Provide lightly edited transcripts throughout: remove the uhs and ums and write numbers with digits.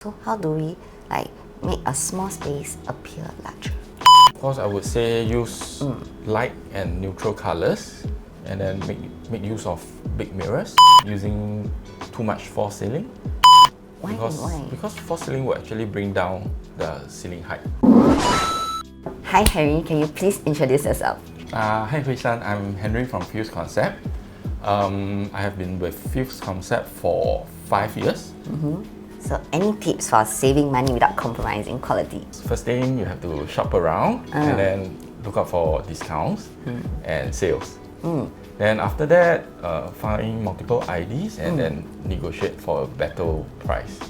So how do we make a small space appear larger? Of course, I would say use light and neutral colors, and then make use of big mirrors using too much false ceiling. Why? Because false ceiling will actually bring down the ceiling height. Hi Henry, can you please introduce yourself? Hi Huishan, I'm Henry from Fuse Concept. I have been with Fuse Concept for 5 years. So any tips for saving money without compromising quality? First thing, you have to shop around and then look out for discounts and sales. Then after that, find multiple IDs and then negotiate for a better price.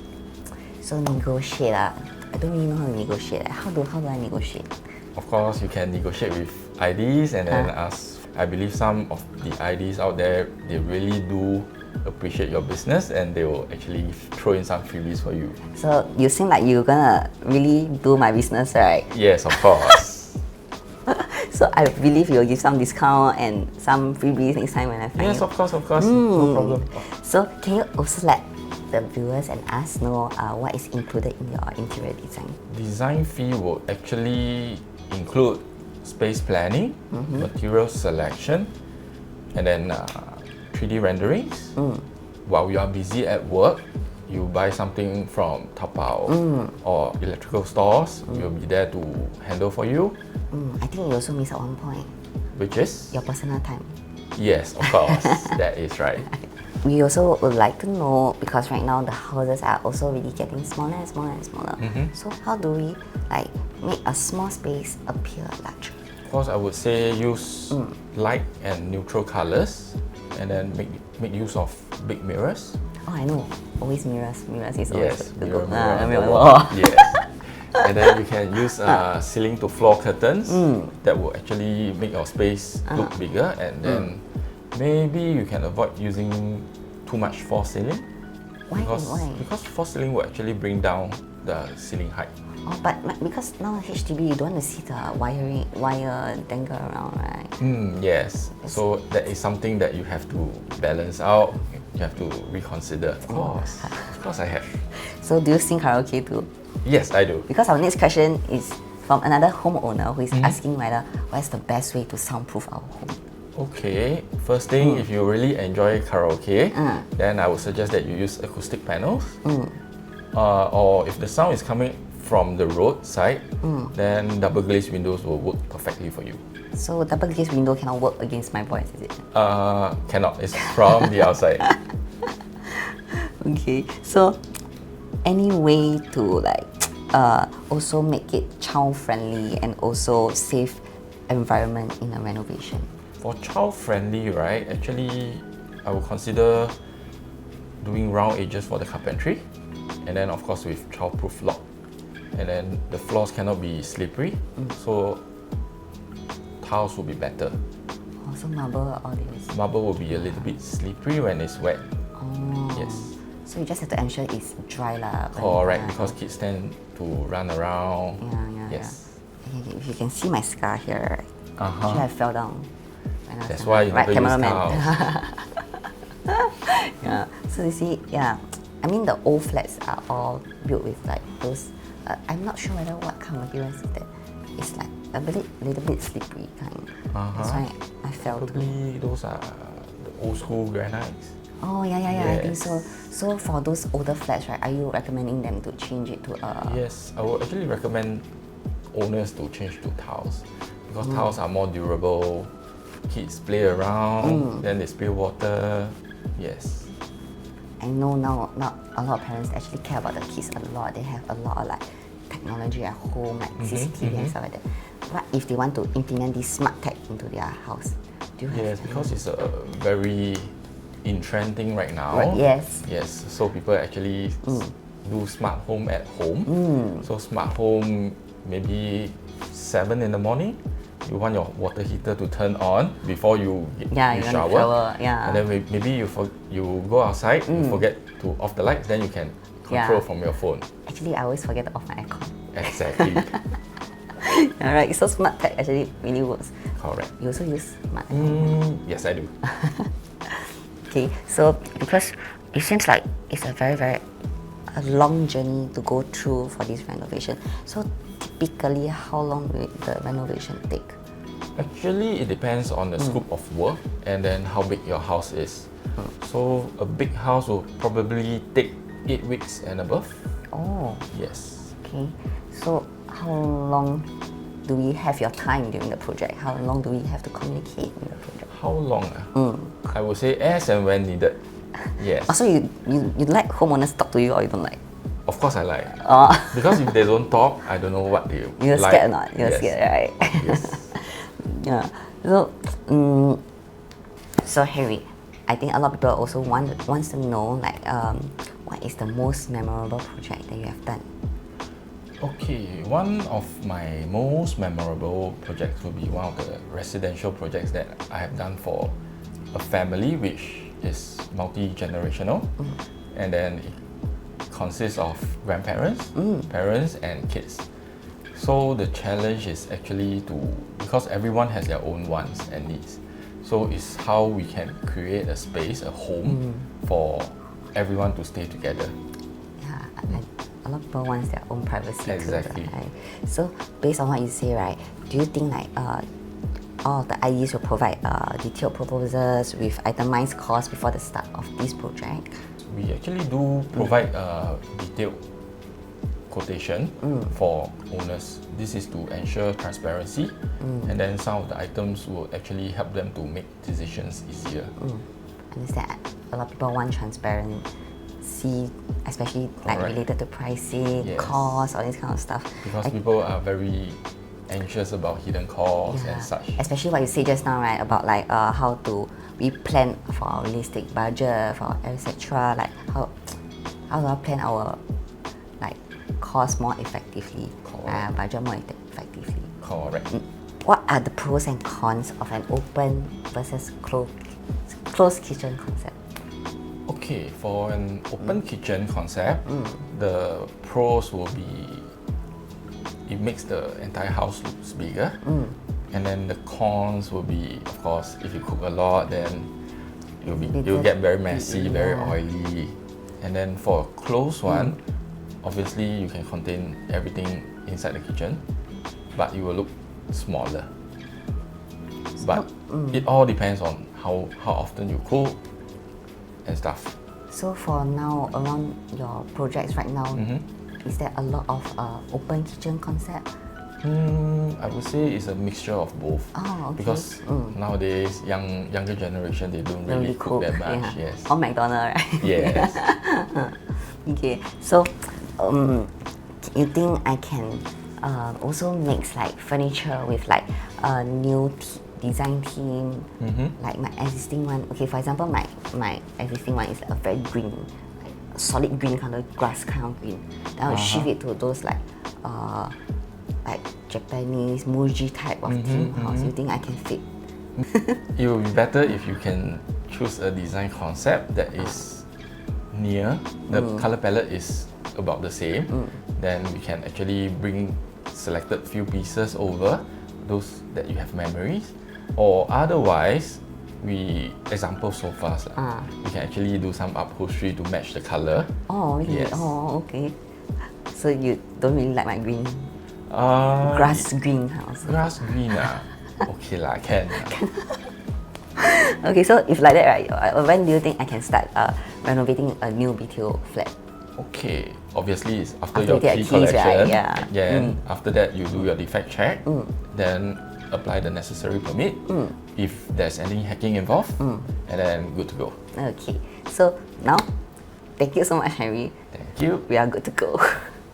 So negotiate. I don't really know how to negotiate. How do I negotiate? Of course, you can negotiate with IDs and then ask. I believe some of the IDs out there, they really do appreciate your business and they will actually throw in some freebies for you. So you seem like you're gonna really do my business, right? Yes, of course. So I believe you'll give some discount and some freebies next time when I find you. Yes, of course, no problem. So can you also let the viewers and us know what is included in your interior design? Design fee will actually include space planning, material selection, and then 3D renderings. While you are busy at work, you buy something from Taobao or electrical stores, we'll be there to handle for you. I think you also miss at one point. Which is? Your personal time. Yes, of course, that is right. We also would like to know, because right now the houses are also really getting smaller and smaller and smaller. So how do we make a small space appear larger? Of course, I would say use light and neutral colors and then make use of big mirrors. Oh, I know. Always mirrors. Mirrors is Yes, always mirror. Yes. And then you can use ceiling to floor curtains that will actually make your space look bigger, and then maybe you can avoid using too much false ceiling. Why? Because false ceiling will actually bring down the ceiling height. Oh, but because now HDB, you don't want to see the wire dangle around, right? Yes. So that is something that you have to balance out. You have to reconsider. Of course I have. So do you sing karaoke too? Yes, I do. Because our next question is from another homeowner who is asking what's the best way to soundproof our home. Okay, first thing, if you really enjoy karaoke, then I would suggest that you use acoustic panels. Or if the sound is coming from the roadside, then double glazed windows will work perfectly for you. So double glazed window cannot work against my voice, is it? Cannot. It's from the outside. Okay, so any way to also make it child friendly and also safe environment in a renovation? For child friendly, right? Actually, I would consider doing round edges for the carpentry, and then of course with child-proof lock. And then the floors cannot be slippery, so tiles will be better. Oh, so marble all this? Marble will be a little bit slippery when it's wet. Oh. Yes. So you just have to ensure it's dry lah. Correct, because kids tend to run around. Yes. Okay, if you can see my scar here, right? Actually I fell down. That's why you never use tiles. Yeah. So you see, I mean the old flats are all built with those. I'm not sure whether what kind of material is that. It's like a little bit slippery kind. That's why I fell. Probably those are the old school granites. Oh yeah, Yes. I think so. So for those older flats, right, are you recommending them to change it to a? Yes, I would actually recommend owners to change to tiles, because tiles are more durable. Kids play around, then they spill water. Yes. I know now not a lot of parents actually care about the kids a lot. They have a lot of technology at home, CCTV and stuff like that. What if they want to implement this smart tech into their house? Do you have? Yes, because it's a very in trend thing right now. Right, yes. Yes, so people actually do smart home at home. So smart home, maybe 7 in the morning, you want your water heater to turn on before you shower. And then maybe you go outside, you forget to off the lights, then you can control from your phone. Actually, I always forget to off my aircon. Exactly. Alright, so smart tech actually really works. Correct. You also use smart tech? Yes, I do. Okay, so because it seems like it's a very, very a long journey to go through for this renovation. So typically, how long will the renovation take? Actually, it depends on the scope of work and then how big your house is. So a big house will probably take 8 weeks and above. Oh, Yes. okay. So how long do we have your time during the project? How long do we have to communicate in the project? How long? I would say as and when needed. Yes. Also, you like homeowners talk to you or you don't like? Of course I like. Because if they don't talk, I don't know what they You're like. scared or not? You're Yes. scared, right? Yes. Yeah. So, so Harry, I think a lot of people also wants to know like what is the most memorable project that you have done? Okay, one of my most memorable projects will be one of the residential projects that I have done for a family which is multi-generational, and then it consists of grandparents, parents and kids. So the challenge is actually because everyone has their own wants and needs, so it's how we can create a space, a home for everyone to stay together. Yeah, a lot of people want their own privacy Exactly. too, right? So based on what you say, right, do you think like all of the IEs will provide detailed proposals with itemized costs before the start of this project? We actually do provide a detailed quotation for owners. This is to ensure transparency, and then some of the items will actually help them to make decisions easier. Understand. A lot of people want transparency, especially like Correct. related to pricing, Yes. cost, all this kind of stuff. Because people are very anxious about hidden costs and such. Especially what you say just now, right? About like how we plan for our realistic budget, for etc. Like how do I plan our like cost more effectively, Correct. budget more effectively. Correct. What are the pros and cons of an open versus closed kitchen concept? Okay, for an open kitchen concept, the pros will be it makes the entire house looks bigger, and then the cons will be, of course, if you cook a lot, then you'll get very messy, very oily. And then for a closed one, obviously you can contain everything inside the kitchen, but it will look smaller. But it all depends on how often you cook and stuff. So for now, around your projects right now, is there a lot of open kitchen concept? I would say it's a mixture of both. Oh, okay. Because nowadays, younger generation, they don't really cook that much. Yeah. Yes. Or McDonald's, right? Yes. Okay, so you think I can also mix like furniture with like a new design theme, like my existing one. Okay, for example, my existing one is a very green, like solid green color, grass kind of green. Then I will shift it to those like Japanese Muji type of theme house. You think I can fit? It will be better if you can choose a design concept that is near, the color palette is about the same, then we can actually bring selected few pieces over, those that you have memories, or otherwise, example sofas, we can actually do some upholstery to match the color. Oh, really? Yes. Oh, okay. So you don't really like my green, Uh, grass green house? Grass green, okay lah, can. Okay, so if like that, right, when do you think I can start renovating a new BTO flat? Okay, obviously it's after After your you get key keys, right? collection. Yeah. Then after that you do your defect check. Then apply the necessary permit. If there's any hacking involved, and then good to go. Okay, so now, thank you so much, Harry. Thank you. We are good to go.